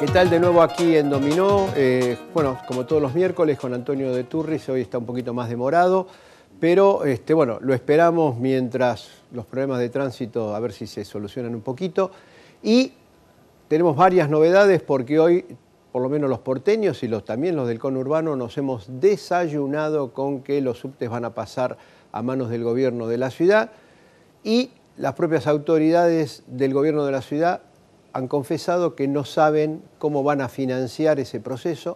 ¿Qué tal? De nuevo aquí en Dominó, bueno, como todos los miércoles con Antonio de Turris, hoy está un poquito más demorado, pero bueno, lo esperamos mientras los problemas de tránsito a ver si se solucionan un poquito. Y tenemos varias novedades porque hoy, por lo menos los porteños y también los del conurbano, nos hemos desayunado con que los subtes van a pasar a manos del gobierno de la ciudad y las propias autoridades del gobierno de la ciudad han confesado que no saben cómo van a financiar ese proceso,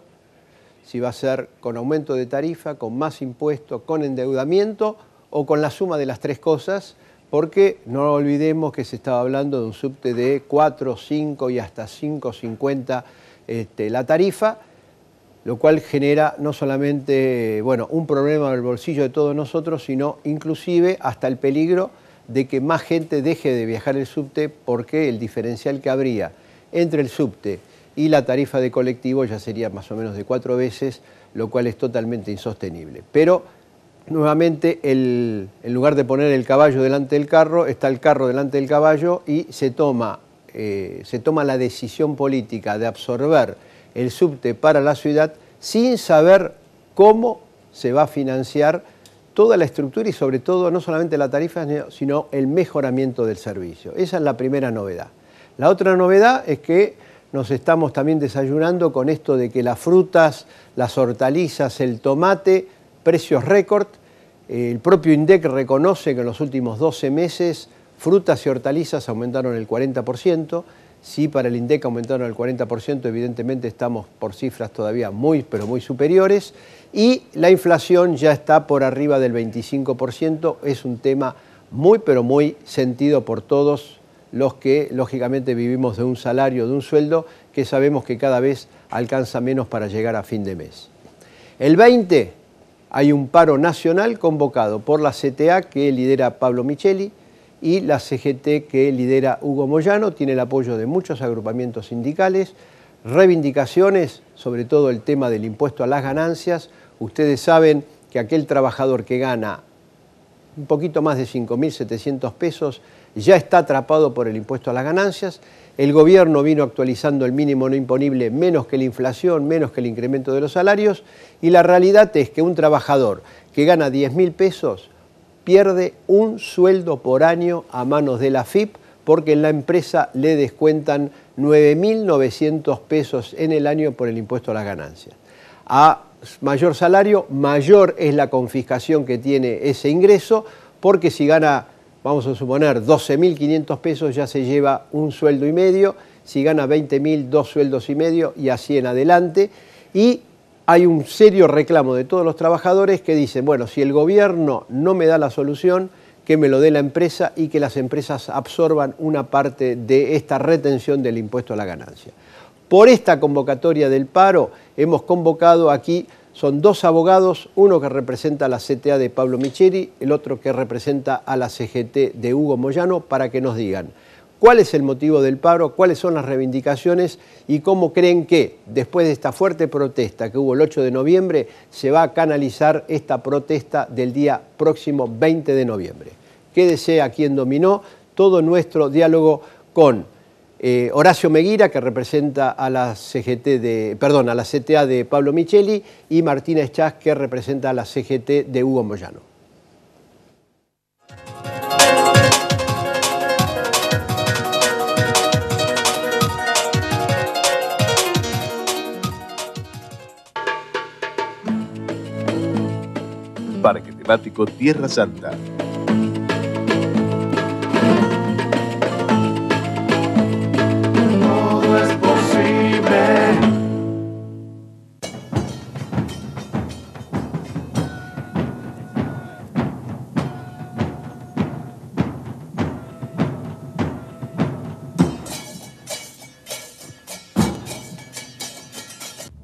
si va a ser con aumento de tarifa, con más impuestos, con endeudamiento o con la suma de las tres cosas, porque no olvidemos que se estaba hablando de un subte de 4, 5 y hasta 5,50 la tarifa, lo cual genera no solamente un problema en el bolsillo de todos nosotros, sino inclusive hasta el peligro de que más gente deje de viajar el subte porque el diferencial que habría entre el subte y la tarifa de colectivo ya sería más o menos de 4 veces, lo cual es totalmente insostenible. Pero nuevamente, en lugar de poner el caballo delante del carro, está el carro delante del caballo y se toma la decisión política de absorber el subte para la ciudad sin saber cómo se va a financiar toda la estructura y sobre todo no solamente la tarifa, sino el mejoramiento del servicio. Esa es la primera novedad. La otra novedad es que nos estamos también desayunando con esto de que las frutas, las hortalizas, el tomate, precios récord. El propio INDEC reconoce que en los últimos 12 meses frutas y hortalizas aumentaron el 40%. Si para el INDEC aumentaron el 40%, evidentemente estamos por cifras todavía pero muy superiores. Y la inflación ya está por arriba del 25%. Es un tema pero muy sentido por todos los que, lógicamente, vivimos de un salario, de un sueldo, que sabemos que cada vez alcanza menos para llegar a fin de mes. El 20 hay un paro nacional convocado por la CTA, que lidera Pablo Micheli, y la CGT, que lidera Hugo Moyano. Tiene el apoyo de muchos agrupamientos sindicales, reivindicaciones, sobre todo el tema del impuesto a las ganancias. Ustedes saben que aquel trabajador que gana un poquito más de 5.700 pesos ya está atrapado por el impuesto a las ganancias. El gobierno vino actualizando el mínimo no imponible menos que la inflación, menos que el incremento de los salarios, y la realidad es que un trabajador que gana 10.000 pesos pierde un sueldo por año a manos de la AFIP porque en la empresa le descuentan 9.900 pesos en el año por el impuesto a las ganancias. A mayor salario, mayor es la confiscación que tiene ese ingreso, porque si gana, vamos a suponer, 12.500 pesos ya se lleva un sueldo y medio, si gana 20.000, 2 sueldos y medio y así en adelante. Y hay un serio reclamo de todos los trabajadores que dicen, bueno, si el gobierno no me da la solución, que me lo dé la empresa y que las empresas absorban una parte de esta retención del impuesto a la ganancia. Por esta convocatoria del paro hemos convocado aquí, son 2 abogados, uno que representa a la CTA de Pablo Micheli, el otro que representa a la CGT de Hugo Moyano, para que nos digan cuál es el motivo del paro, cuáles son las reivindicaciones y cómo creen que, después de esta fuerte protesta que hubo el 8 de noviembre, se va a canalizar esta protesta del día próximo 20 de noviembre. Quédese aquí en Dominó, todo nuestro diálogo con Horacio Meguira, que representa a la a la CTA de Pablo Micheli, y Martina Eschaz, que representa a la CGT de Hugo Moyano. Parque temático Tierra Santa. Todo es posible.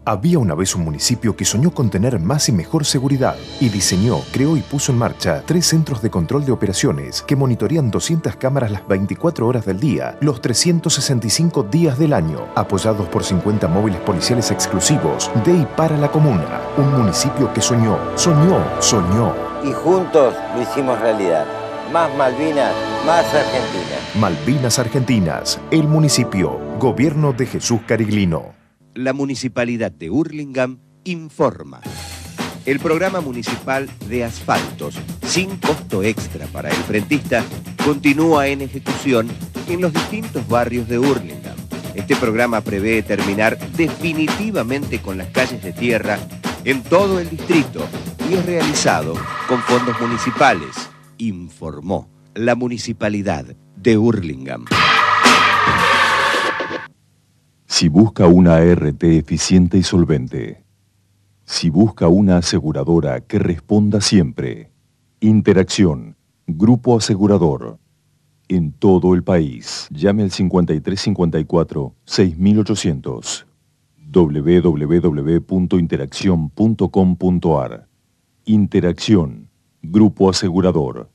Había una vez un municipio que soñó con tener más y mejor seguridad y diseñó, creó y puso en marcha 3 centros de control de operaciones que monitorean 200 cámaras las 24 horas del día, los 365 días del año, apoyados por 50 móviles policiales exclusivos de y para la comuna. Un municipio que soñó. Y juntos lo hicimos realidad. más Malvinas, más Argentina. Malvinas Argentinas, el municipio, gobierno de Jesús Cariglino. La Municipalidad de Hurlingham informa. El programa municipal de asfaltos, sin costo extra para el frentista, continúa en ejecución en los distintos barrios de Hurlingham. Este programa prevé terminar definitivamente con las calles de tierra en todo el distrito y es realizado con fondos municipales, informó la Municipalidad de Hurlingham. Si busca una ART eficiente y solvente, si busca una aseguradora que responda siempre, Interacción, Grupo Asegurador, en todo el país, llame al 5354-6800, www.interaccion.com.ar. Interacción, Grupo Asegurador.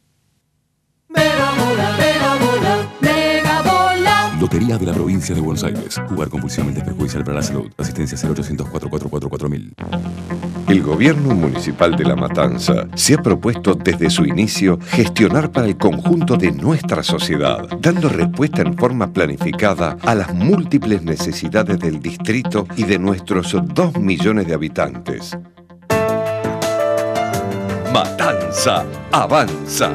Lotería de la Provincia de Buenos Aires. Jugar compulsivamente es perjudicial para la salud. Asistencia 0800 444 4000. El gobierno municipal de La Matanza se ha propuesto desde su inicio gestionar para el conjunto de nuestra sociedad, dando respuesta en forma planificada a las múltiples necesidades del distrito y de nuestros 2 millones de habitantes. Matanza avanza.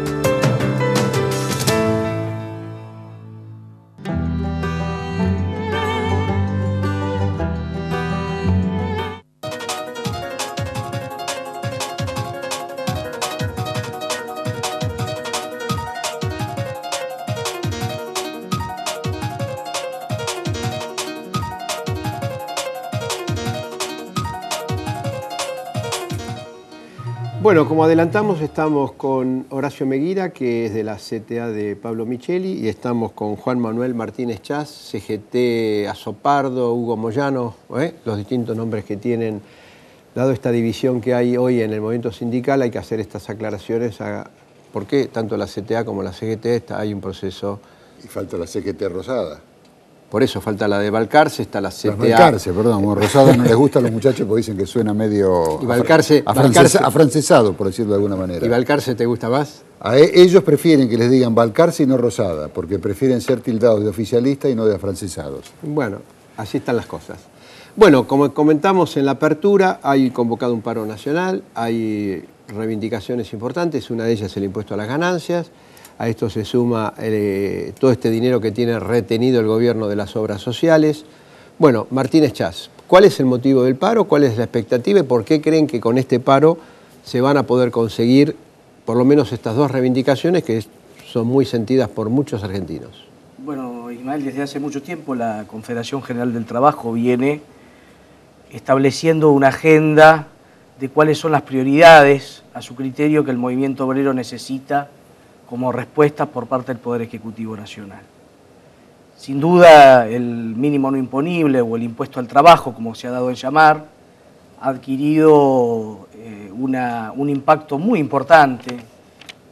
Bueno, como adelantamos, estamos con Horacio Meguira, que es de la CTA de Pablo Micheli, y estamos con Juan Manuel Martínez Chas, CGT Azopardo, Hugo Moyano, los distintos nombres que tienen. Dado esta división que hay hoy en el movimiento sindical, hay que hacer estas aclaraciones a por qué tanto la CTA como la CGT hay un proceso. Y falta la CGT Rosada. Por eso falta la de Balcarce, está la CTA. Balcarce, perdón, como Rosada no les gusta a los muchachos porque dicen que suena medio y Balcarce, afrancesado, por decirlo de alguna manera. ¿Y Balcarce te gusta más? Ellos prefieren que les digan Balcarce y no Rosada, porque prefieren ser tildados de oficialista y no de afrancesados. Bueno, así están las cosas. Bueno, como comentamos en la apertura, hay convocado un paro nacional, hay reivindicaciones importantes, una de ellas es el impuesto a las ganancias. A esto se suma todo este dinero que tiene retenido el gobierno de las obras sociales. Bueno, Martínez Chas, ¿cuál es el motivo del paro? ¿Cuál es la expectativa? ¿Y por qué creen que con este paro se van a poder conseguir por lo menos estas dos reivindicaciones que son muy sentidas por muchos argentinos? Bueno, Ismael, desde hace mucho tiempo la Confederación General del Trabajo viene estableciendo una agenda de cuáles son las prioridades a su criterio que el movimiento obrero necesita como respuesta por parte del Poder Ejecutivo Nacional. Sin duda, el mínimo no imponible o el impuesto al trabajo, como se ha dado en llamar, ha adquirido un impacto muy importante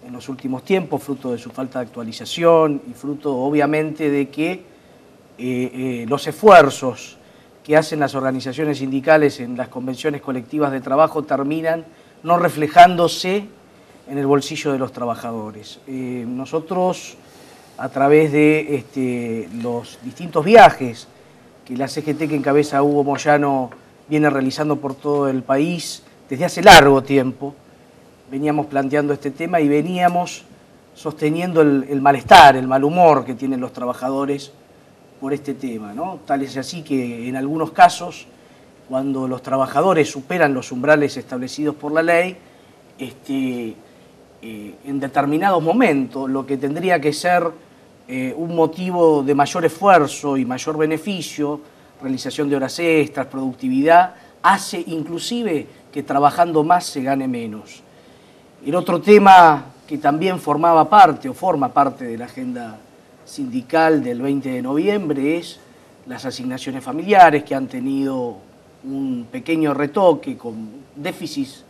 en los últimos tiempos, fruto de su falta de actualización y fruto, obviamente, de que los esfuerzos que hacen las organizaciones sindicales en las convenciones colectivas de trabajo terminan no reflejándose en el bolsillo de los trabajadores. Nosotros, a través de los distintos viajes que la CGT que encabeza Hugo Moyano viene realizando por todo el país desde hace largo tiempo, veníamos planteando este tema y veníamos sosteniendo el malestar, el mal humor que tienen los trabajadores por este tema, ¿no? Tal es así que en algunos casos, cuando los trabajadores superan los umbrales establecidos por la ley, en determinados momentos, lo que tendría que ser un motivo de mayor esfuerzo y mayor beneficio, realización de horas extras, productividad, hace inclusive que trabajando más se gane menos. El otro tema que también formaba parte o forma parte de la agenda sindical del 20 de noviembre es las asignaciones familiares, que han tenido un pequeño retoque con déficits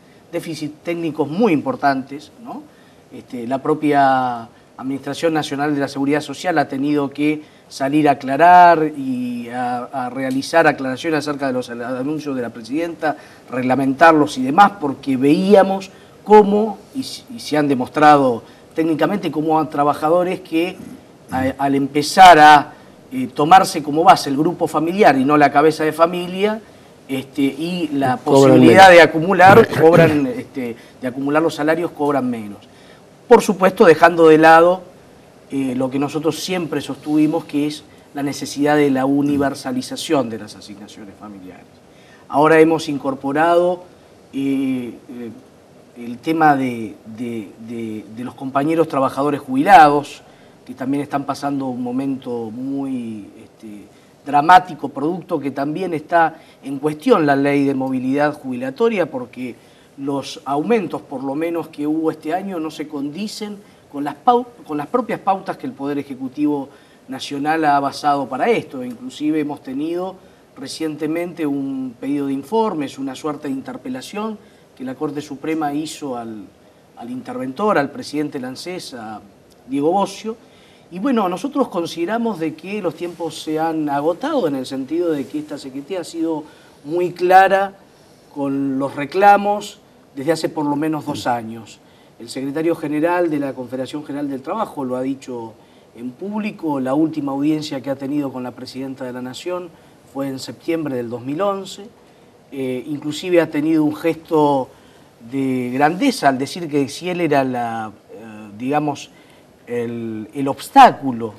técnicos muy importantes, ¿no? La propia Administración Nacional de la Seguridad Social ha tenido que salir a aclarar y a realizar aclaraciones acerca de los anuncios de la presidenta, reglamentarlos y demás, porque veíamos cómo, y se han demostrado técnicamente como a trabajadores que al empezar a tomarse como base el grupo familiar y no la cabeza de familia, y la posibilidad de acumular, de acumular los salarios, cobran menos. Por supuesto, dejando de lado lo que nosotros siempre sostuvimos, que es la necesidad de la universalización de las asignaciones familiares. Ahora hemos incorporado el tema de los compañeros trabajadores jubilados, que también están pasando un momento muy dramático, producto que también está en cuestión la ley de movilidad jubilatoria, porque los aumentos, por lo menos que hubo este año, no se condicen con las propias pautas que el Poder Ejecutivo Nacional ha basado para esto. Inclusive hemos tenido recientemente un pedido de informes, una suerte de interpelación que la Corte Suprema hizo al interventor, al presidente del ANSES, a Diego Bocio. Y bueno, nosotros consideramos de que los tiempos se han agotado, en el sentido de que esta Secretaría ha sido muy clara con los reclamos desde hace por lo menos 2 años. El secretario general de la Confederación General del Trabajo lo ha dicho en público. La última audiencia que ha tenido con la Presidenta de la Nación fue en septiembre del 2011. Inclusive ha tenido un gesto de grandeza al decir que si él era el obstáculo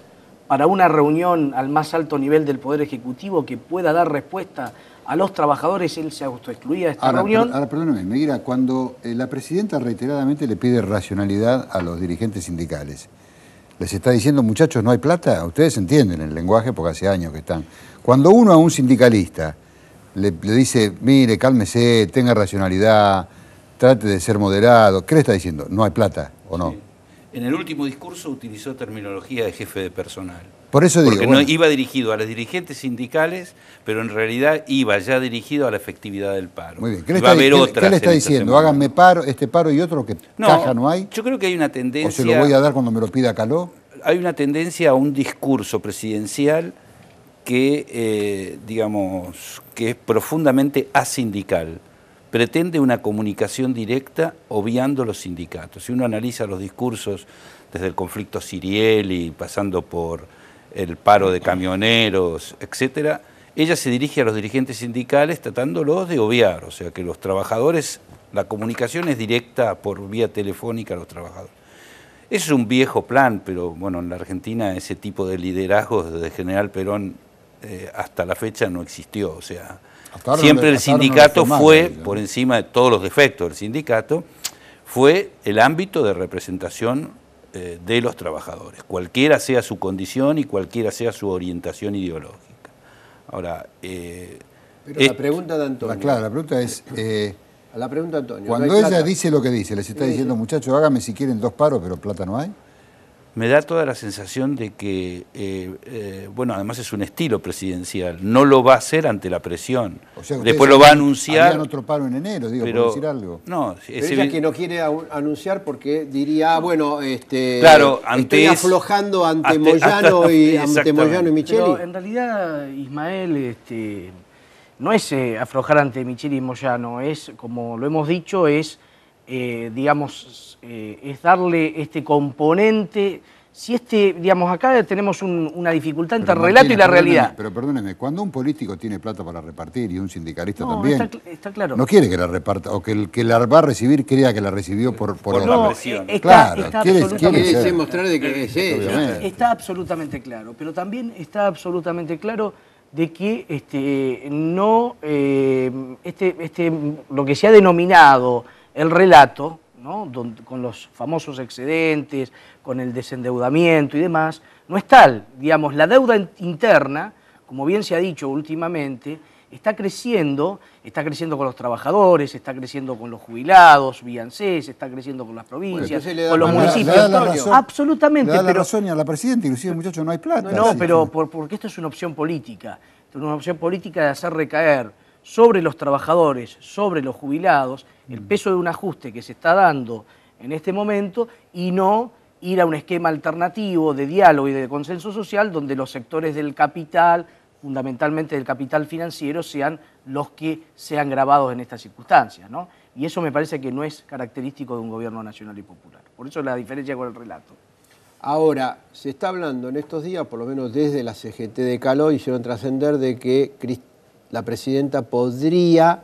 para una reunión al más alto nivel del Poder Ejecutivo que pueda dar respuesta a los trabajadores, él se autoexcluía de esta reunión. Ahora, perdóneme, Meguira, cuando la Presidenta reiteradamente le pide racionalidad a los dirigentes sindicales, les está diciendo, muchachos, ¿no hay plata? Ustedes entienden el lenguaje porque hace años que están. Cuando uno a un sindicalista le dice, mire, cálmese, tenga racionalidad, trate de ser moderado, ¿qué le está diciendo? ¿No hay plata o no? Sí. En el último discurso utilizó terminología de jefe de personal. Por eso digo, porque no iba dirigido a los dirigentes sindicales, pero en realidad iba ya dirigido a la efectividad del paro. Muy bien. ¿Qué le está diciendo? Háganme paro, este paro y otro que caja no hay. Yo creo que hay una tendencia... ¿O se lo voy a dar cuando me lo pida Caló? Hay una tendencia a un discurso presidencial que, que es profundamente asindical. Pretende una comunicación directa obviando los sindicatos. Si uno analiza los discursos desde el conflicto Sirieli, pasando por el paro de camioneros, etcétera, ella se dirige a los dirigentes sindicales tratándolos de obviar, o sea que los trabajadores, la comunicación es directa por vía telefónica a los trabajadores. Eso es un viejo plan, pero bueno, en la Argentina ese tipo de liderazgo desde General Perón hasta la fecha no existió, o sea... Siempre el sindicato fue, por encima de todos los defectos del sindicato, fue el ámbito de representación de los trabajadores, cualquiera sea su condición y cualquiera sea su orientación ideológica. Ahora, pero la pregunta de Antonio. Claro, la pregunta es... la pregunta de Antonio. Cuando ella dice lo que dice, les está diciendo, muchachos, hágame si quieren 2 paros, pero plata no hay. Me da toda la sensación de que, bueno, además es un estilo presidencial, no lo va a hacer ante la presión. O sea, después lo va a anunciar. Habían otro paro en enero, digo, por decir algo. No, pero ella que no quiere anunciar porque diría, bueno, claro, estoy aflojando ante Moyano y Micheli. Pero en realidad, Ismael, no es aflojar ante Micheli y Moyano, es, como lo hemos dicho, es darle este componente. Si acá tenemos una dificultad entre el relato y la realidad. Pero perdóneme, cuando un político tiene plata para repartir y un sindicalista también, está claro. No quiere que la reparta, o que el que la va a recibir crea que la recibió por la presión. Quiere demostrar de que es ella. Está absolutamente claro, pero también está absolutamente claro de que lo que se ha denominado el relato, ¿no? Con los famosos excedentes, con el desendeudamiento y demás, no es tal. Digamos, la deuda interna, como bien se ha dicho últimamente, está creciendo con los trabajadores, está creciendo con los jubilados, vía ANSES, está creciendo con las provincias, con los municipios. Absolutamente. Le da la razón a la Presidenta, inclusive, muchachos, no hay plata. No, pero porque esto es una opción política. Es una opción política de hacer recaer sobre los trabajadores, sobre los jubilados, el peso de un ajuste que se está dando en este momento y no ir a un esquema alternativo de diálogo y de consenso social donde los sectores del capital, fundamentalmente del capital financiero, sean los que sean gravados en estas circunstancias, ¿no? Y eso me parece que no es característico de un gobierno nacional y popular. Por eso la diferencia con el relato. Ahora, se está hablando en estos días, por lo menos desde la CGT de Caló, hicieron trascender de que la presidenta podría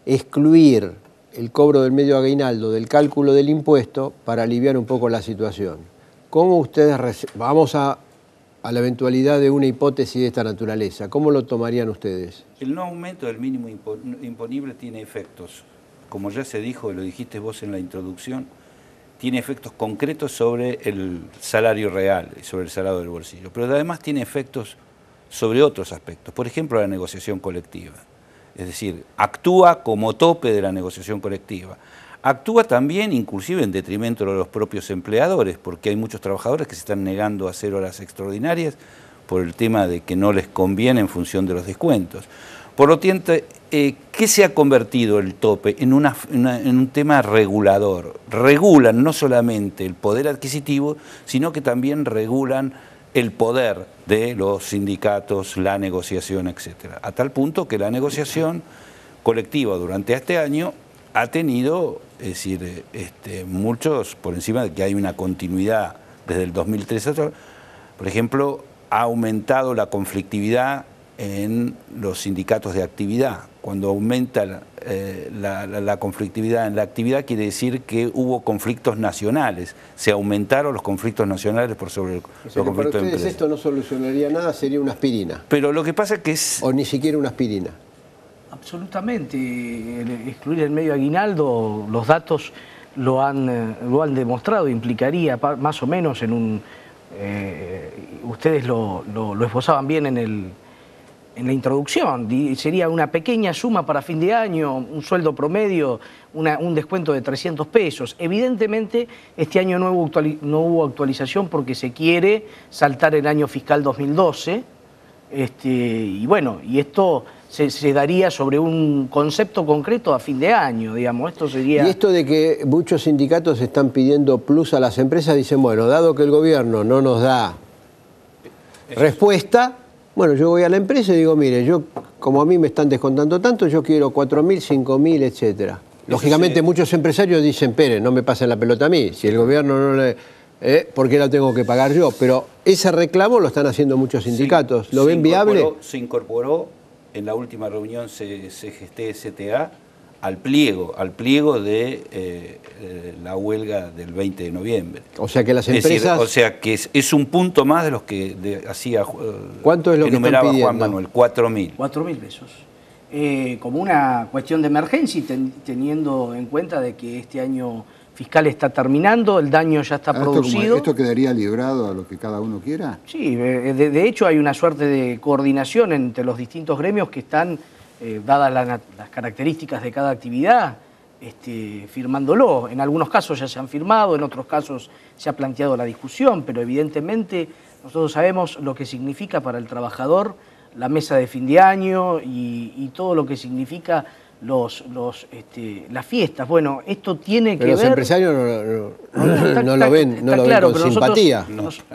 excluir el cobro del medio aguinaldo del cálculo del impuesto para aliviar un poco la situación. ¿Cómo ustedes, vamos a la eventualidad de una hipótesis de esta naturaleza, ¿cómo lo tomarían ustedes? El no aumento del mínimo imponible tiene efectos, como ya se dijo, lo dijiste vos en la introducción, tiene efectos concretos sobre el salario real y sobre el salario del bolsillo, pero además tiene efectos sobre otros aspectos, por ejemplo la negociación colectiva. Es decir, actúa como tope de la negociación colectiva. Actúa también inclusive en detrimento de los propios empleadores, porque hay muchos trabajadores que se están negando a hacer horas extraordinarias por el tema de que no les conviene en función de los descuentos. Por lo tanto, ¿qué se ha convertido el tope? En un tema regulador. Regulan no solamente el poder adquisitivo, sino que también regulan el poder de los sindicatos, la negociación, etc. A tal punto que la negociación colectiva durante este año ha tenido, es decir, muchos, por encima de que hay una continuidad desde el 2013 hasta ahora, por ejemplo, ha aumentado la conflictividad en los sindicatos de actividad. Cuando aumenta la conflictividad en la actividad quiere decir que hubo conflictos nacionales, se aumentaron los conflictos nacionales por sobre los conflictos para ustedes de empresas. Esto no solucionaría nada, sería una aspirina. Pero lo que pasa es que es... O ni siquiera una aspirina. Absolutamente. Excluir el medio aguinaldo, los datos lo han demostrado, implicaría más o menos en un... ustedes lo esbozaban bien en la introducción, sería una pequeña suma para fin de año, un sueldo promedio, un descuento de 300 pesos. Evidentemente, este año no hubo actualización porque se quiere saltar el año fiscal 2012, y bueno, y esto se daría sobre un concepto concreto a fin de año, digamos. Esto sería... Y esto de que muchos sindicatos están pidiendo plus a las empresas, dicen, bueno, dado que el gobierno no nos da respuesta, bueno, yo voy a la empresa y digo, mire, yo como a mí me están descontando tanto, yo quiero 4.000, 5.000, etcétera. Lógicamente muchos empresarios dicen, Pérez, no me pasen la pelota a mí, si el gobierno no le... ¿por qué la tengo que pagar yo? Pero ese reclamo lo están haciendo muchos sindicatos. ¿Lo ven viable? Se incorporó en la última reunión CGT-CTA al pliego de la huelga del 20 de noviembre. O sea que las empresas... Es decir, o sea que es un punto más de los que hacía... ¿Cuánto es lo que están pidiendo? Juan Manuel, 4.000. 4.000 pesos. Como una cuestión de emergencia, teniendo en cuenta de que este año fiscal está terminando, el daño ya está producido. ¿Esto quedaría librado a lo que cada uno quiera? Sí, de hecho hay una suerte de coordinación entre los distintos gremios que están, dadas las características de cada actividad, firmándolo. En algunos casos ya se han firmado, en otros casos se ha planteado la discusión, pero evidentemente nosotros sabemos lo que significa para el trabajador la mesa de fin de año y todo lo que significa las fiestas. Bueno, esto tiene que ver... Pero los empresarios no lo ven con simpatía.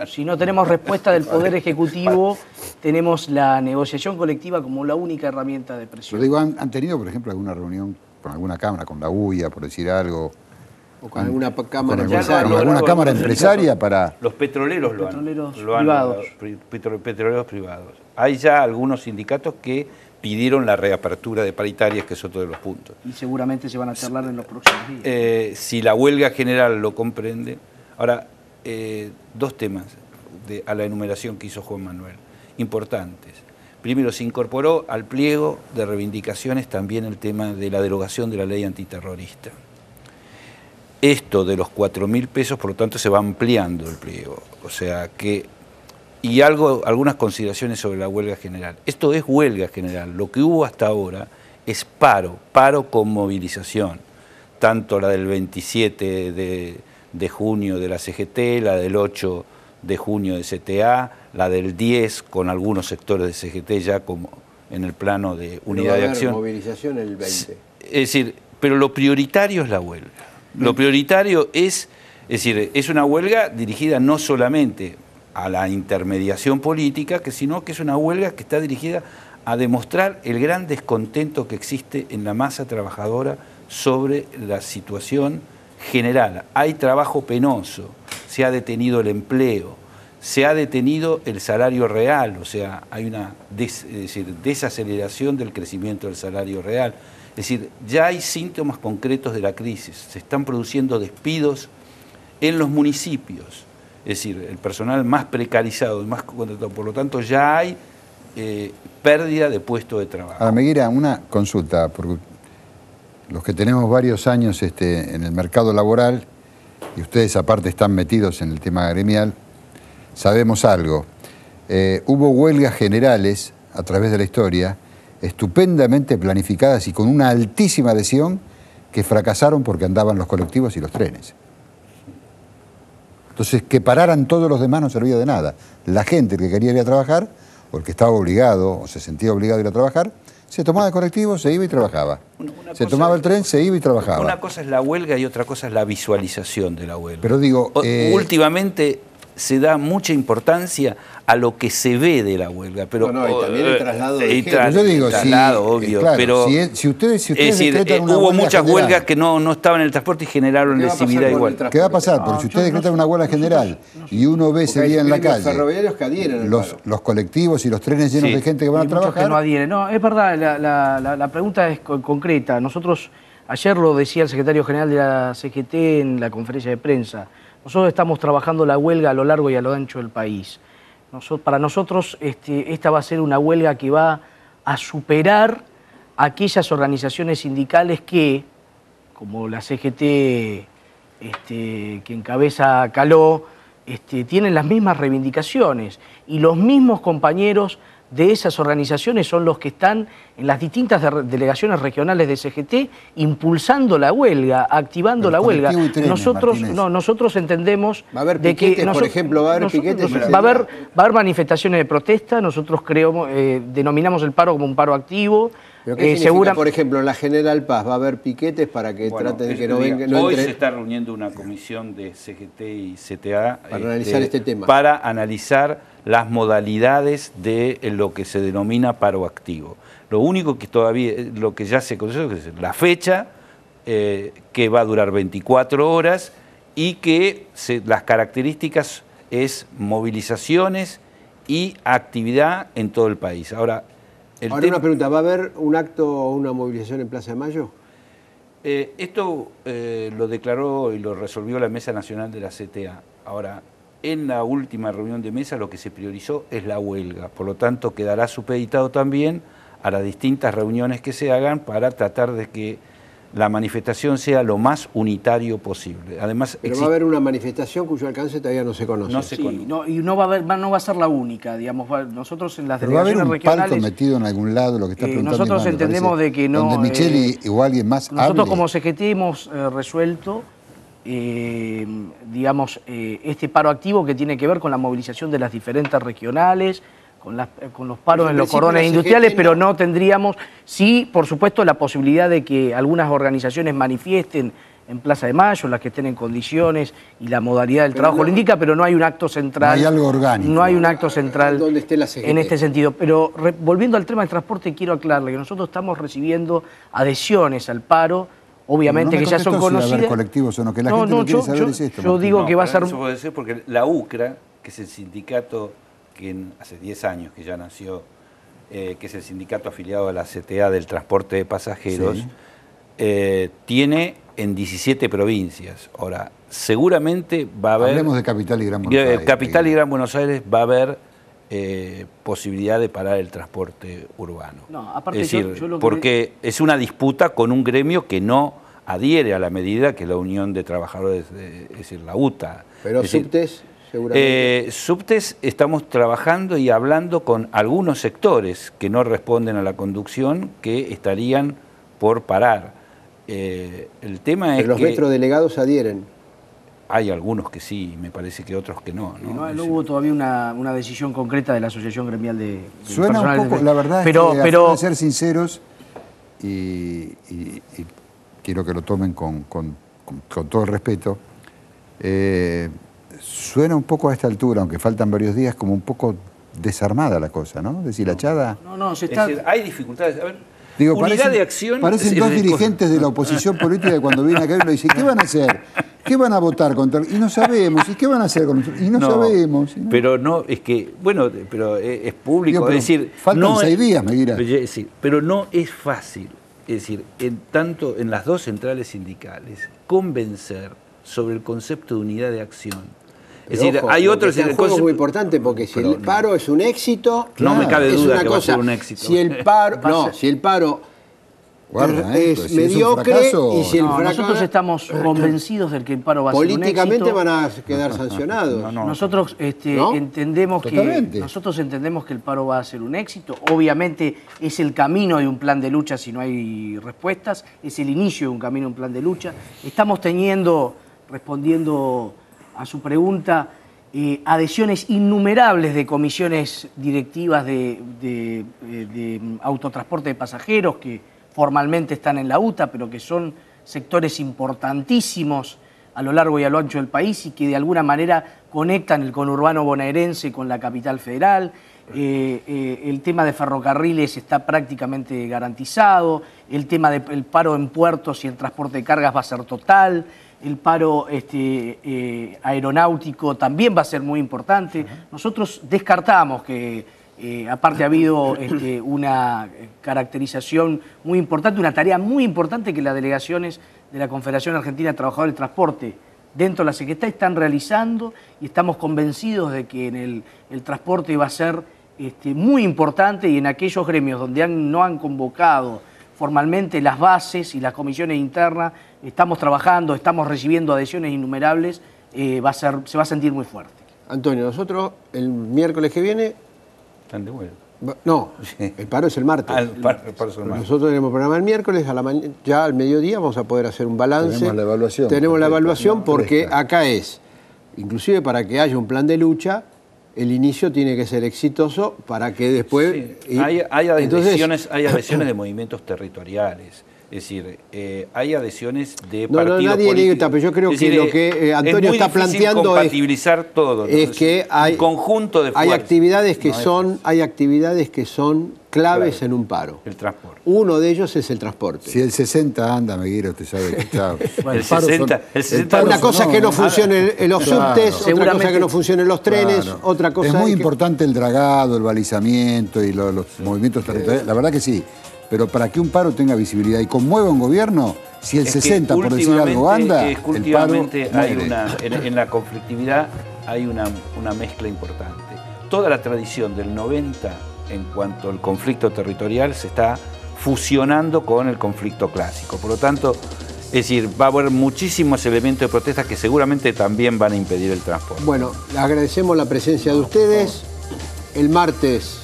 Si no tenemos respuesta del Poder Ejecutivo, tenemos la negociación colectiva como la única herramienta de presión. Pero digo, ¿han tenido, por ejemplo, alguna reunión con alguna cámara, con la UIA, por decir algo? O con alguna cámara empresaria. ¿Con alguna cámara empresaria para...? Los petroleros petroleros privados. Hay ya algunos sindicatos que pidieron la reapertura de paritarias, que es otro de los puntos. Y seguramente se van a charlar en los próximos días. Si la huelga general lo comprende. Ahora, dos temas a la enumeración que hizo Juan Manuel, importantes. Primero, se incorporó al pliego de reivindicaciones también el tema de la derogación de la ley antiterrorista. Esto de los 4.000 pesos, por lo tanto, se va ampliando el pliego. O sea que... Y algunas consideraciones sobre la huelga general. Esto es huelga general. Lo que hubo hasta ahora es paro con movilización. Tanto la del 27 de junio de la CGT, la del 8 de junio de CTA, la del 10 con algunos sectores de CGT ya como en el plano de unidad de acción. Movilización el 20. Es decir, pero lo prioritario es la huelga. Lo prioritario es decir, es una huelga dirigida no solamente a la intermediación política, sino que es una huelga que está dirigida a demostrar el gran descontento que existe en la masa trabajadora sobre la situación general. Hay trabajo penoso, se ha detenido el empleo, se ha detenido el salario real, o sea, hay una desaceleración del crecimiento del salario real. Es decir, ya hay síntomas concretos de la crisis, se están produciendo despidos en los municipios, es decir, el personal más precarizado, más contratado, por lo tanto ya hay pérdida de puestos de trabajo. Ahora, Meguira, una consulta, porque los que tenemos varios años en el mercado laboral, y ustedes aparte están metidos en el tema gremial, sabemos algo. Hubo huelgas generales a través de la historia, estupendamente planificadas y con una altísima adhesión, que fracasaron porque andaban los colectivos y los trenes. Entonces, que pararan todos los demás no servía de nada. La gente que quería ir a trabajar, o el que estaba obligado, o se sentía obligado a ir a trabajar, se tomaba el colectivo, se iba y trabajaba. Se tomaba el tren, se iba y trabajaba. Una cosa es la huelga y otra cosa es la visualización de la huelga. Pero digo... últimamente se da mucha importancia a lo que se ve de la huelga. Pero, no, y también el traslado de gente. Yo digo, obvio, claro, pero si ustedes es decir, decretan una hubo huelga muchas general, huelgas que no estaban en el transporte y generaron lesividad igual. ¿Qué va a pasar? Porque si ustedes decretan una huelga general y uno ve ese día en la calle ferroviarios que adhieren los colectivos y los trenes llenos de gente que van a trabajar... Que no adhieren. No, es verdad, la pregunta es concreta. Nosotros, ayer lo decía el secretario general de la CGT en la conferencia de prensa, nosotros estamos trabajando la huelga a lo largo y a lo ancho del país. Para nosotros esta va a ser una huelga que va a superar aquellas organizaciones sindicales que, como la CGT que encabeza Caló, tienen las mismas reivindicaciones y los mismos compañeros de esas organizaciones son los que están en las distintas delegaciones regionales de CGT impulsando la huelga, activando la huelga. Nosotros entendemos va a haber piquetes, por ejemplo, va a haber piquetes. Va a haber manifestaciones de protesta, nosotros denominamos el paro como un paro activo. ¿Pero qué significa, por ejemplo, en la General Paz va a haber piquetes para que traten de que no vengan? Hoy se está reuniendo una comisión de CGT y CTA para analizar este tema. Para analizar las modalidades de lo que se denomina paro activo. Lo único que todavía, lo que ya se conoce es la fecha, que va a durar 24 horas y que las características es movilizaciones y actividad en todo el país. Ahora una pregunta, ¿va a haber un acto o una movilización en Plaza de Mayo? Esto lo declaró y lo resolvió la Mesa Nacional de la CTA. Ahora, en la última reunión de mesa lo que se priorizó es la huelga, por lo tanto quedará supeditado también a las distintas reuniones que se hagan para tratar de que la manifestación sea lo más unitario posible. Además, pero va a haber una manifestación cuyo alcance todavía no se conoce. No se conoce. Y no va a ser la única, digamos. Nosotros en las delegaciones regionales... ¿Va a haber un palco metido en algún lado, lo que está preguntando nosotros Iván, entendemos de que no... Donde Micheli o alguien más nosotros hable. Como CGT hemos resuelto digamos, este paro activo que tiene que ver con la movilización de las diferentes regionales, con los paros en los cordones industriales, pero no tendríamos, sí, por supuesto, la posibilidad de que algunas organizaciones manifiesten en Plaza de Mayo, las que estén en condiciones y la modalidad del trabajo lo indica, pero no hay un acto central. No hay algo orgánico. No hay un acto central donde esté la CGT en este sentido. Pero volviendo al tema del transporte, quiero aclararle que nosotros estamos recibiendo adhesiones al paro, obviamente que ya son conocidas. Si va a haber colectivos o no, que la gente lo quiere saber es esto. Yo digo que va a ser... Eso puede ser porque la UCRA, que es el sindicato que hace 10 años que ya nació, que es el sindicato afiliado a la CTA del transporte de pasajeros, tiene en 17 provincias. Ahora, seguramente va a haber... Hablemos de Capital y Gran Buenos Aires. Capital y Gran Buenos Aires va a haber posibilidad de parar el transporte urbano. No, aparte es decir, porque es una disputa con un gremio que no adhiere a la medida que la Unión de Trabajadores, es decir, la UTA. Pero subtes, seguramente. Subtes estamos trabajando y hablando con algunos sectores que no responden a la conducción que estarían por parar. El tema es que... los metrodelegados adhieren. Hay algunos que sí, me parece que otros que no. No hubo todavía una decisión concreta de la Asociación Gremial de Suena un poco, la verdad es que de ser sinceros y quiero que lo tomen con todo el respeto, suena un poco a esta altura, aunque faltan varios días, como un poco desarmada la cosa, ¿no? Deshilachada. No, se está... Es decir, hay dificultades. A ver, Digo, unidad de acción... Parecen dos dirigentes de la oposición política cuando vienen acá y uno dice, ¿qué van a hacer? ¿Qué van a votar contra? Y no sabemos. ¿Y qué van a hacer con nosotros? Y no sabemos. ¿No? Pero no, es que, bueno, pero es público. Digo, es decir, faltan 6 días, me dirá. Pero no es fácil. Es decir, tanto en las dos centrales sindicales, convencer sobre el concepto de unidad de acción. Es decir, ojo, hay otros... El juego es muy importante porque si el paro es un éxito... No me cabe duda que va a ser un éxito. Si el paro... si el paro... es mediocre y si el fracaso... Nosotros estamos convencidos de que el paro va a ser un éxito. Políticamente van a quedar sancionados. Nosotros entendemos que el paro va a ser un éxito. Obviamente es el camino de un plan de lucha si no hay respuestas. Es el inicio de un camino, un plan de lucha. Estamos teniendo, respondiendo a su pregunta, adhesiones innumerables de comisiones directivas de autotransporte de pasajeros que formalmente están en la UTA, pero que son sectores importantísimos a lo largo y a lo ancho del país y que de alguna manera conectan el conurbano bonaerense con la capital federal. El tema de ferrocarriles está prácticamente garantizado, el tema del paro en puertos y el transporte de cargas va a ser total, el paro aeronáutico también va a ser muy importante. Nosotros descartamos que, aparte ha habido una caracterización muy importante, una tarea muy importante que las delegaciones de la Confederación Argentina de Trabajadores del Transporte dentro de la Secretaría están realizando y estamos convencidos de que en el transporte va a ser muy importante y en aquellos gremios donde no han convocado formalmente las bases y las comisiones internas, estamos trabajando, estamos recibiendo adhesiones innumerables, se va a sentir muy fuerte. Antonio, nosotros el miércoles que viene... ¿Están de vuelta? No, el paro es el martes. El paro es el martes. Nosotros tenemos programa el miércoles, ya al mediodía vamos a poder hacer un balance. Tenemos la evaluación. Tenemos la evaluación porque acá es, inclusive para que haya un plan de lucha, el inicio tiene que ser exitoso para que después... Sí. Hay adhesiones de movimientos territoriales. Es decir, hay adhesiones de partidos nadie políticos. Pero yo creo que lo que Antonio está planteando compatibilizar todo, es que hay un conjunto de hay actividades que son claves en un paro. El transporte. Uno de ellos es el transporte. Si el 60 anda, Meguira, usted sabe que está... El 60 una cosa es que no funcionen los subtes, otra cosa es que no funcionen los trenes, otra cosa es muy importante el dragado, el balizamiento y los movimientos territoriales. La verdad que sí. Pero para que un paro tenga visibilidad y conmueva un gobierno, si el 60, por decir algo, anda, últimamente en la conflictividad hay una mezcla importante. Toda la tradición del 90 en cuanto al conflicto territorial se está fusionando con el conflicto clásico. Por lo tanto, es decir, va a haber muchísimos elementos de protesta que seguramente también van a impedir el transporte. Bueno, agradecemos la presencia de ustedes. El martes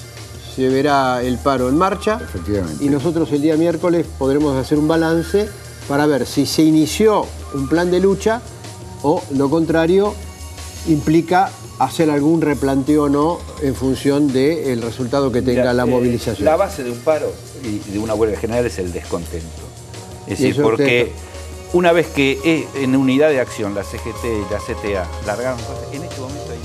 se verá el paro en marcha. Efectivamente. Y nosotros el día miércoles podremos hacer un balance para ver si se inició un plan de lucha o, lo contrario, implica hacer algún replanteo o no en función del resultado que tenga la movilización. La base de un paro y de una huelga general es el descontento. Es decir, porque una vez que en unidad de acción la CGT y la CTA largaron cosas, en este momento hay